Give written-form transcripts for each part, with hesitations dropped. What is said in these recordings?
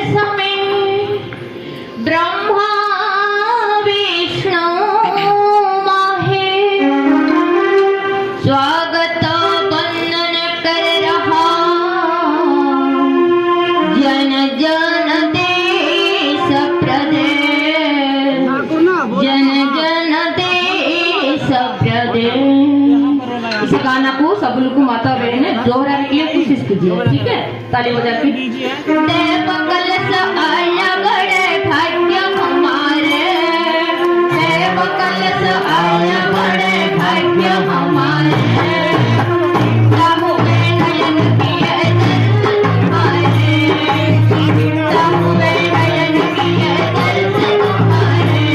समेत ब्रह्मा विष्णु महेश स्वागत वंदन कर रहा जन जन देश प्रदेश जन जन देश प्रदेश। इस गाना को सब लोग को माता बहन ने दोहराने के लिए कोशिश कीजिए, ठीक है? ताली बजा के देव कलश आया बड़े भाग्य हमारे, देव कलश आया बड़े भाग्य हमारे। प्रभु के नयन किए दर्शन तुम्हारे, प्रभु के नयन किए दर्शन तुम्हारे।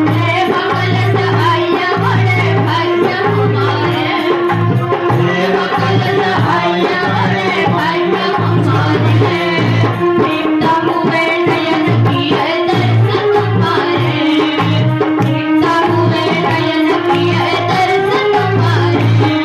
देव कलश आया बड़े भाग्य हमारे, देव कलश आया बड़े भाग्य हमारे। प्रभु के नयन किए दर्शन तुम्हारे, प्रभु के नयन किए दर्शन तुम्हारे।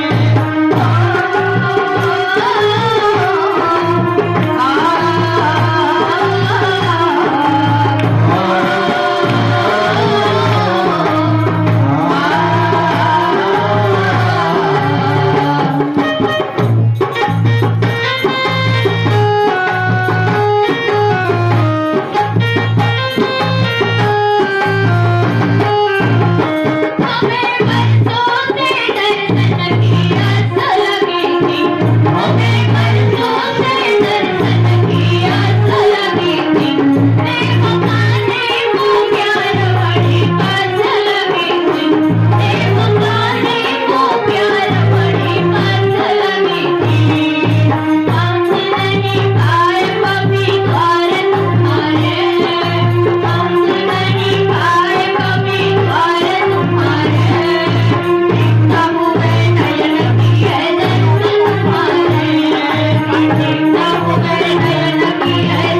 हमें बरसों से दर्शन की आस लगी थी, हमें बरसों से दर्शन की आस लगी थी। देव गाने को प्यार बड़ी पास लगी थी, देव गाने को प्यार बड़ी पास लगी थी। हम नहीं पाए कभी द्वार तुम्हारे, हम नहीं पाए कभी द्वार तुम्हारे। प्रभु के नयन किए दर्शन तुम्हारे, प्रभु के नयन किए